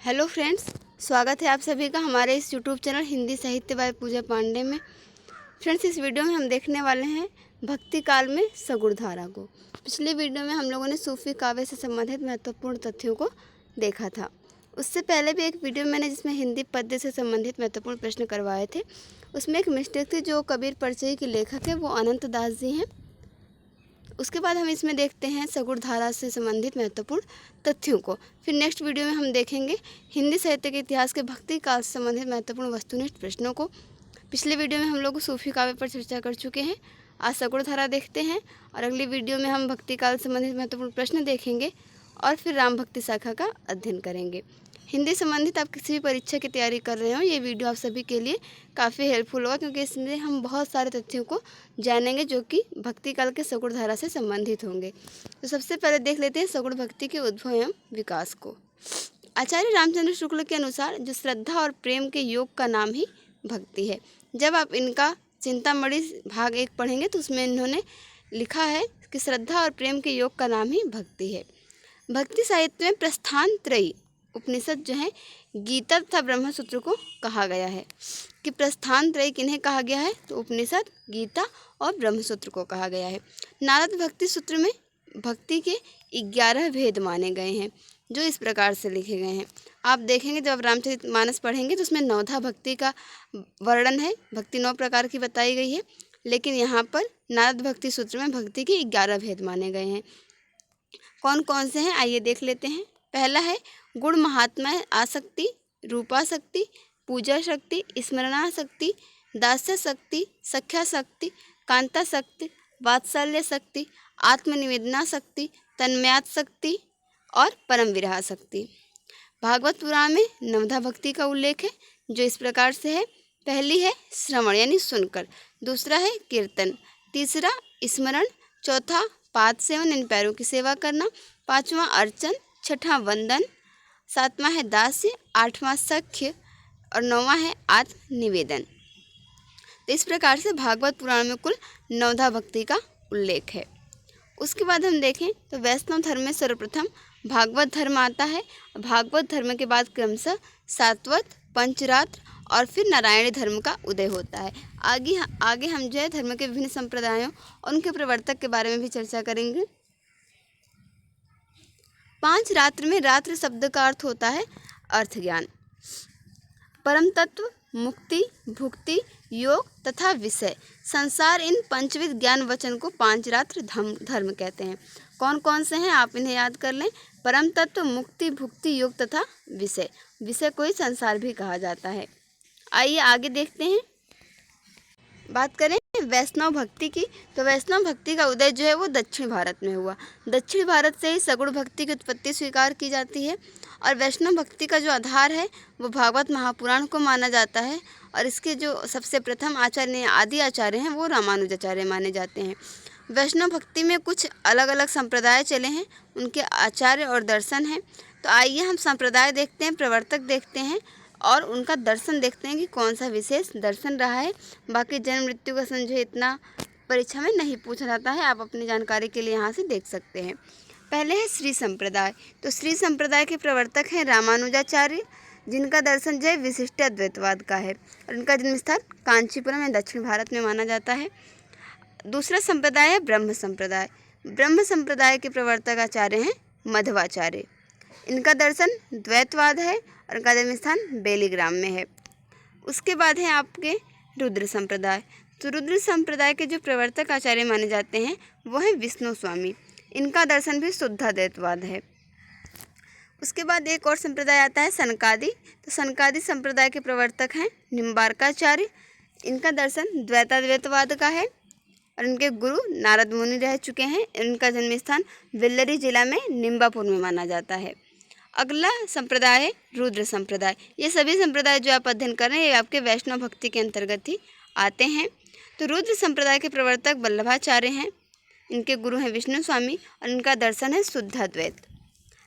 Hello friends, स्वागत है आप सभी का हमारे इस यूट्यूब चैनल हिंदी साहित्य बाय पूजा पांडे में। फ्रेंड्स, इस वीडियो में हम देखने वाले हैं भक्ति काल में सगुण धारा को। पिछले वीडियो में हम लोगों ने सूफी काव्य से संबंधित महत्वपूर्ण तथ्यों को देखा था। उससे पहले भी एक वीडियो मैंने जिसमें हिंदी पद्य से संबंधित महत्वपूर्ण प्रश्न करवाए थे, उसमें एक मिस्टेक थी। जो कबीर परिचय के लेखक हैं वो अनंत दास जी हैं। उसके बाद हम इसमें देखते हैं सगुण धारा से संबंधित महत्वपूर्ण तथ्यों को। फिर नेक्स्ट वीडियो में हम देखेंगे हिंदी साहित्य के इतिहास के भक्ति काल से संबंधित महत्वपूर्ण वस्तुनिष्ठ प्रश्नों को। पिछले वीडियो में हम लोग सूफी काव्य पर चर्चा कर चुके हैं। आज सगुण धारा देखते हैं और अगली वीडियो में हम भक्ति काल से संबंधित महत्वपूर्ण प्रश्न देखेंगे और फिर राम भक्ति शाखा का अध्ययन करेंगे। हिंदी संबंधित आप किसी भी परीक्षा की तैयारी कर रहे हो, ये वीडियो आप सभी के लिए काफ़ी हेल्पफुल होगा, क्योंकि इसमें हम बहुत सारे तथ्यों को जानेंगे जो कि भक्ति काल के सगुण धारा से संबंधित होंगे। तो सबसे पहले देख लेते हैं सगुण भक्ति के उद्भव एवं विकास को। आचार्य रामचंद्र शुक्ल के अनुसार जो श्रद्धा और प्रेम के योग का नाम ही भक्ति है। जब आप इनका चिंतामणि भाग 1 पढ़ेंगे तो उसमें इन्होंने लिखा है कि श्रद्धा और प्रेम के योग का नाम ही भक्ति है। भक्ति साहित्य में प्रस्थान त्रयी उपनिषद जो है गीता तथा ब्रह्मसूत्र को कहा गया है। कि प्रस्थान त्रयी किन्हें कहा गया है, तो उपनिषद, गीता और ब्रह्मसूत्र को कहा गया है। नारद भक्ति सूत्र में भक्ति के 11 भेद माने गए हैं, जो इस प्रकार से लिखे गए हैं। आप देखेंगे जब आप रामचरितमानस पढ़ेंगे तो उसमें नवधा भक्ति का वर्णन है। भक्ति 9 प्रकार की बताई गई है, लेकिन यहाँ पर नारद भक्ति सूत्र में भक्ति के 11 भेद माने गए हैं। कौन कौन से हैं, आइए देख लेते हैं। पहला है गुण महात्मा आसक्ति, रूपासक्ति, पूजा शक्ति, स्मरणाशक्ति, दास्य शक्ति, सख्या शक्ति, कांता शक्ति, वात्सल्य शक्ति, आत्मनिवेदना शक्ति, तन्मयात शक्ति और परम विरह शक्ति। भागवत पुराण में नवधा भक्ति का उल्लेख है, जो इस प्रकार से है। पहली है श्रवण यानी सुनकर, दूसरा है कीर्तन, तीसरा स्मरण, चौथा पाद सेवन इन पैरों की सेवा करना, पांचवा अर्चन, छठा वंदन, सातवां है दास्य, आठवां सख्य और नौवां है आत्म निवेदन। तो इस प्रकार से भागवत पुराण में कुल नवधा भक्ति का उल्लेख है। उसके बाद हम देखें तो वैष्णव धर्म में सर्वप्रथम भागवत धर्म आता है। भागवत धर्म के बाद क्रमशः सात्वत, पंचरात्र और फिर नारायणी धर्म का उदय होता है। आगे हम जो है धर्म के विभिन्न संप्रदायों और उनके प्रवर्तक के बारे में भी चर्चा करेंगे। 5 रात्र में रात्र शब्द का अर्थ होता है अर्थ ज्ञान, परम तत्व, मुक्ति, भुक्ति, योग तथा विषय, संसार। इन पंचविध ज्ञान वचन को 5 रात्र धर्म कहते हैं। कौन कौन से हैं आप इन्हें याद कर लें। परम तत्व, मुक्ति, भुक्ति, योग तथा विषय। विषय को ही संसार भी कहा जाता है। आइए आगे देखते हैं। बात करें वैष्णव भक्ति की, तो वैष्णव भक्ति का उदय जो है वो दक्षिण भारत में हुआ। दक्षिण भारत से ही सगुण भक्ति की उत्पत्ति स्वीकार की जाती है। और वैष्णव भक्ति का जो आधार है वो भागवत महापुराण को माना जाता है। और इसके जो सबसे प्रथम आचार्य आदि आचार्य हैं वो रामानुजाचार्य माने जाते हैं। वैष्णव भक्ति में कुछ अलग अलग संप्रदाय चले हैं, उनके आचार्य और दर्शन हैं। तो आइए हम संप्रदाय देखते हैं, प्रवर्तक देखते हैं और उनका दर्शन देखते हैं कि कौन सा विशेष दर्शन रहा है। बाकी जन्म मृत्यु का संजय इतना परीक्षा में नहीं पूछा जाता है, आप अपनी जानकारी के लिए यहाँ से देख सकते हैं। पहले है श्री संप्रदाय। तो श्री संप्रदाय के प्रवर्तक हैं रामानुजाचार्य, जिनका दर्शन जो है विशिष्ट अद्वैतवाद का है और उनका जन्म स्थान कांचीपुरम में दक्षिण भारत में माना जाता है। दूसरा संप्रदाय है ब्रह्म संप्रदाय। ब्रह्म संप्रदाय के प्रवर्तक आचार्य हैं मध्वाचार्य। इनका दर्शन द्वैतवाद है और इनका जन्म स्थान बेलीग्राम में है। उसके बाद है आपके रुद्र संप्रदाय। तो रुद्र संप्रदाय के जो प्रवर्तक आचार्य माने जाते हैं वो हैं विष्णु स्वामी। इनका दर्शन भी शुद्धाद्वैतवाद है। उसके बाद एक और संप्रदाय आता है सनकादि। तो सनकादि संप्रदाय के प्रवर्तक हैं निम्बार्काचार्य। इनका दर्शन द्वैताद्वैतवाद का है और इनके गुरु नारद मुनि रह चुके हैं। इनका जन्म स्थान वेल्लरी जिला में निम्बापुर में माना जाता है। अगला संप्रदाय है रुद्र संप्रदाय। ये सभी संप्रदाय जो आप अध्ययन कर रहे हैं ये आपके वैष्णव भक्ति के अंतर्गत ही आते हैं। तो रुद्र संप्रदाय के प्रवर्तक वल्लभाचार्य हैं। इनके गुरु हैं विष्णु स्वामी और इनका दर्शन है शुद्धाद्वैत।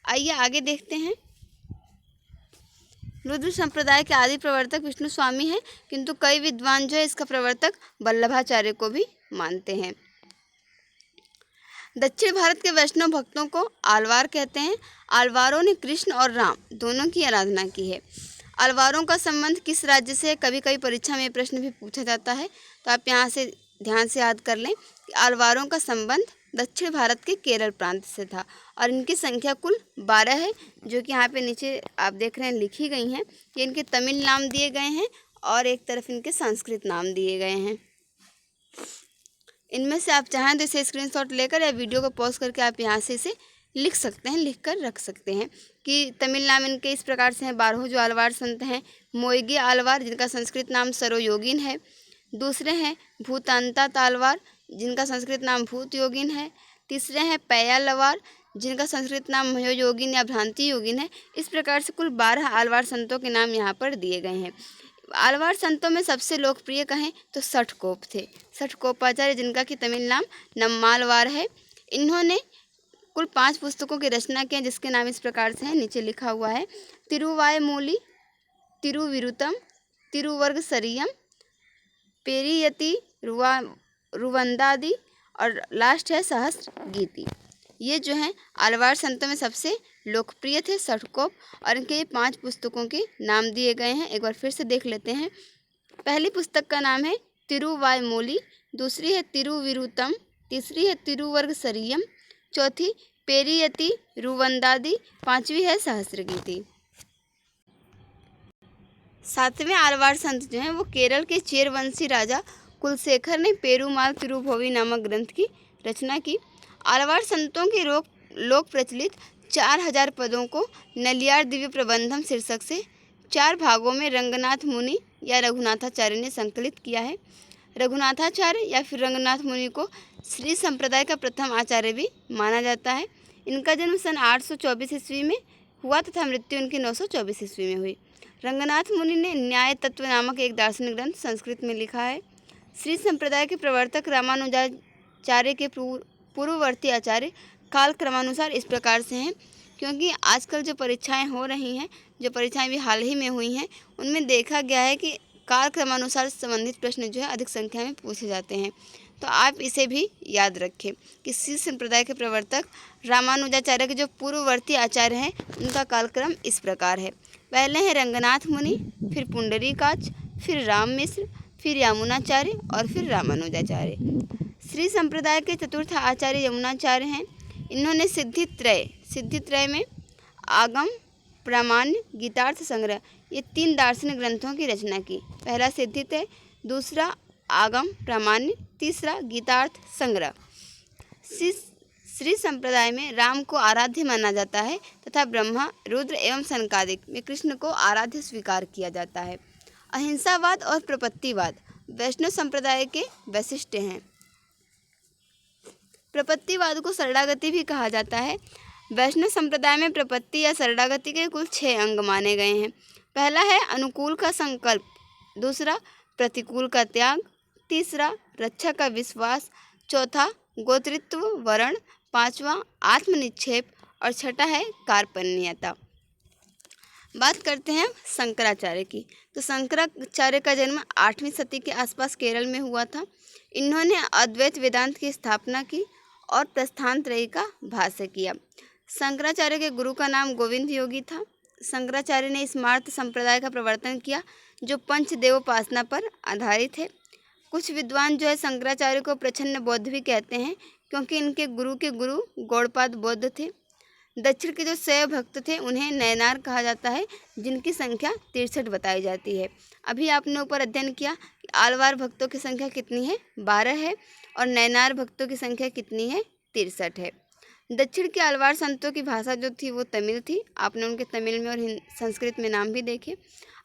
आइए आगे देखते हैं। रुद्र संप्रदाय के आदि प्रवर्तक विष्णु स्वामी हैं, किंतु कई विद्वान जो है इसका प्रवर्तक वल्लभाचार्य को भी मानते हैं। दक्षिण भारत के वैष्णव भक्तों को आलवार कहते हैं। आलवारों ने कृष्ण और राम दोनों की आराधना की है। आलवारों का संबंध किस राज्य से है? कभी कभी परीक्षा में प्रश्न भी पूछा जाता है, तो आप यहाँ से ध्यान से याद कर लें कि आलवारों का संबंध दक्षिण भारत के केरल प्रांत से था और इनकी संख्या कुल 12 है, जो कि यहाँ पे नीचे आप देख रहे हैं लिखी गई हैं। कि इनके तमिल नाम दिए गए हैं और एक तरफ इनके संस्कृत नाम दिए गए हैं। इनमें से आप चाहें तो इसे स्क्रीनशॉट लेकर या वीडियो को पॉज करके आप यहाँ से इसे लिख सकते हैं, लिख कर रख सकते हैं। कि तमिल नाम इनके इस प्रकार से हैं। 12 जो आलवार संत हैं, मोइगे आलवार जिनका संस्कृत नाम सरोयोगिन है। दूसरे हैं भूतांता तालवार जिनका संस्कृत नाम भूत योगिन है। तीसरे हैं पैयालवार जिनका संस्कृत नाम मयोयोगिन या भ्रांति योगिन है। इस प्रकार से कुल 12 आलवार संतों के नाम यहाँ पर दिए गए हैं। आलवार संतों में सबसे लोकप्रिय कहें तो सठकोप थे। सठकोपाचार्य जिनका कि तमिल नाम नम्मालवार है। इन्होंने कुल 5 पुस्तकों की रचना की है, जिसके नाम इस प्रकार से हैं, नीचे लिखा हुआ है। तिरुवायमूली, तिरुविरुतम, तिरुवर्ग सरियम, पेरियति रुवंदादि और लास्ट है सहस्त्र गीति। ये जो हैं आलवार संतों में सबसे लोकप्रिय थे सठकोप, और इनके ये 5 पुस्तकों के नाम दिए गए हैं। एक बार फिर से देख लेते हैं। पहली पुस्तक का नाम है तिरुवायमूली, दूसरी है तिरुविरुतम, तीसरी है तिरुवर्ग सरियम, चौथी पेरियति रुवंदादि, 5वीं है सहस्त्रगीति। 7वें आलवार संत जो हैं वो केरल के चेरवंशी राजा कुलशेखर ने पेरुमाल तिरुभोवी नामक ग्रंथ की रचना की। आलवार संतों के लोक प्रचलित 4000 पदों को नलियार दिव्य प्रबंधम शीर्षक से 4 भागों में रंगनाथ मुनि या रघुनाथाचार्य ने संकलित किया है। रघुनाथाचार्य या फिर रंगनाथ मुनि को श्री संप्रदाय का प्रथम आचार्य भी माना जाता है। इनका जन्म सन 824 ईस्वी में हुआ तथा मृत्यु इनकी 924 ईस्वी में हुई। रंगनाथ मुनि ने न्याय तत्व नामक एक दार्शनिक ग्रंथ संस्कृत में लिखा है। श्री संप्रदाय के प्रवर्तक रामानुजाचार्य के पूर्ववर्ती आचार्य काल क्रमानुसार इस प्रकार से हैं। क्योंकि आजकल जो परीक्षाएं हो रही हैं, जो परीक्षाएं भी हाल ही में हुई हैं, उनमें देखा गया है कि काल क्रमानुसार संबंधित प्रश्न जो है अधिक संख्या में पूछे जाते हैं। तो आप इसे भी याद रखें कि श्री संप्रदाय के प्रवर्तक रामानुजाचार्य के जो पूर्ववर्ती आचार्य हैं, उनका कालक्रम इस प्रकार है। पहले हैं रंगनाथ मुनि, फिर पुंडरीकाच, फिर राम मिश्र, फिर यमुनाचार्य और फिर रामानुजाचार्य। श्री संप्रदाय के चतुर्थ आचार्य यमुनाचार्य हैं। इन्होंने सिद्धित्रय में आगम, प्रामाण्य, गीतार्थ संग्रह ये 3 दार्शनिक ग्रंथों की रचना की। पहला सिद्धित्रय, दूसरा आगम प्रामाण्य, तीसरा गीतार्थ संग्रह। श्री संप्रदाय में राम को आराध्य माना जाता है तथा ब्रह्मा, रुद्र एवं सनकादिक में कृष्ण को आराध्य स्वीकार किया जाता है। अहिंसावाद और प्रपत्तिवाद वैष्णव संप्रदाय के वैशिष्ट्य हैं। प्रपत्तिवाद को शरणागति भी कहा जाता है। वैष्णव संप्रदाय में प्रपत्ति या शरणागति के कुल 6 अंग माने गए हैं। पहला है अनुकूल का संकल्प, दूसरा प्रतिकूल का त्याग, तीसरा रक्षा का विश्वास, चौथा गोत्रित्व वर्ण, 5वां आत्मनिक्षेप और छठा है कार्पण्यता। बात करते हैं शंकराचार्य की। तो शंकराचार्य का जन्म 8वीं सदी के आसपास केरल में हुआ था। इन्होंने अद्वैत वेदांत की स्थापना की और प्रस्थानत्रयी का भाष्य किया। शंकराचार्य के गुरु का नाम गोविंद योगी था। शंकराचार्य ने स्मार्त संप्रदाय का प्रवर्तन किया जो पंचदेवोपासना पर आधारित है। कुछ विद्वान जो है शंकराचार्य को प्रच्छन्न बौद्ध भी कहते हैं, क्योंकि इनके गुरु के गुरु गौड़पाद बौद्ध थे। दक्षिण के जो शैव भक्त थे उन्हें नयनार कहा जाता है, जिनकी संख्या 63 बताई जाती है। अभी आपने ऊपर अध्ययन किया कि आलवार भक्तों की संख्या कितनी है, 12 है, और नयनार भक्तों की संख्या कितनी है, 63 है। दक्षिण के आलवार संतों की भाषा जो थी वो तमिल थी। आपने उनके तमिल में और संस्कृत में नाम भी देखे।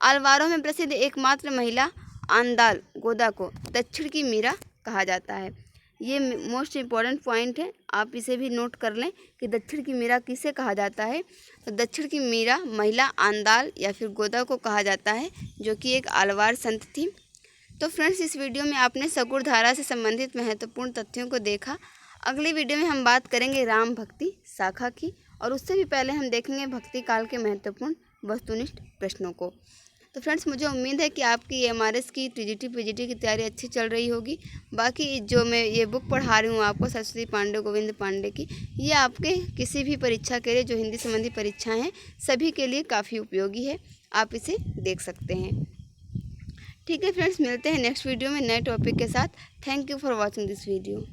आलवारों में प्रसिद्ध एकमात्र महिला आंदाल गोदा को दक्षिण की मीरा कहा जाता है। ये मोस्ट इम्पॉर्टेंट पॉइंट है, आप इसे भी नोट कर लें कि दक्षिण की मीरा किसे कहा जाता है। तो दक्षिण की मीरा महिला आंदाल या फिर गोदा को कहा जाता है, जो कि एक आलवार संत थी। तो फ्रेंड्स, इस वीडियो में आपने सगुड़ धारा से संबंधित महत्वपूर्ण तथ्यों को देखा। अगली वीडियो में हम बात करेंगे राम भक्ति शाखा की, और उससे भी पहले हम देखेंगे भक्ति काल के महत्वपूर्ण वस्तुनिष्ठ प्रश्नों को। तो फ्रेंड्स मुझे उम्मीद है कि आपकी MRS की TGT PGT की तैयारी अच्छी चल रही होगी। बाकी जो मैं ये बुक पढ़ा रही हूँ आपको, सरस्वती पांडे गोविंद पांडे की, ये आपके किसी भी परीक्षा के लिए, जो हिंदी संबंधी परीक्षाएँ हैं सभी के लिए काफ़ी उपयोगी है, आप इसे देख सकते हैं। ठीक है फ्रेंड्स, मिलते हैं नेक्स्ट वीडियो में नए टॉपिक के साथ। Thank you for watching this video.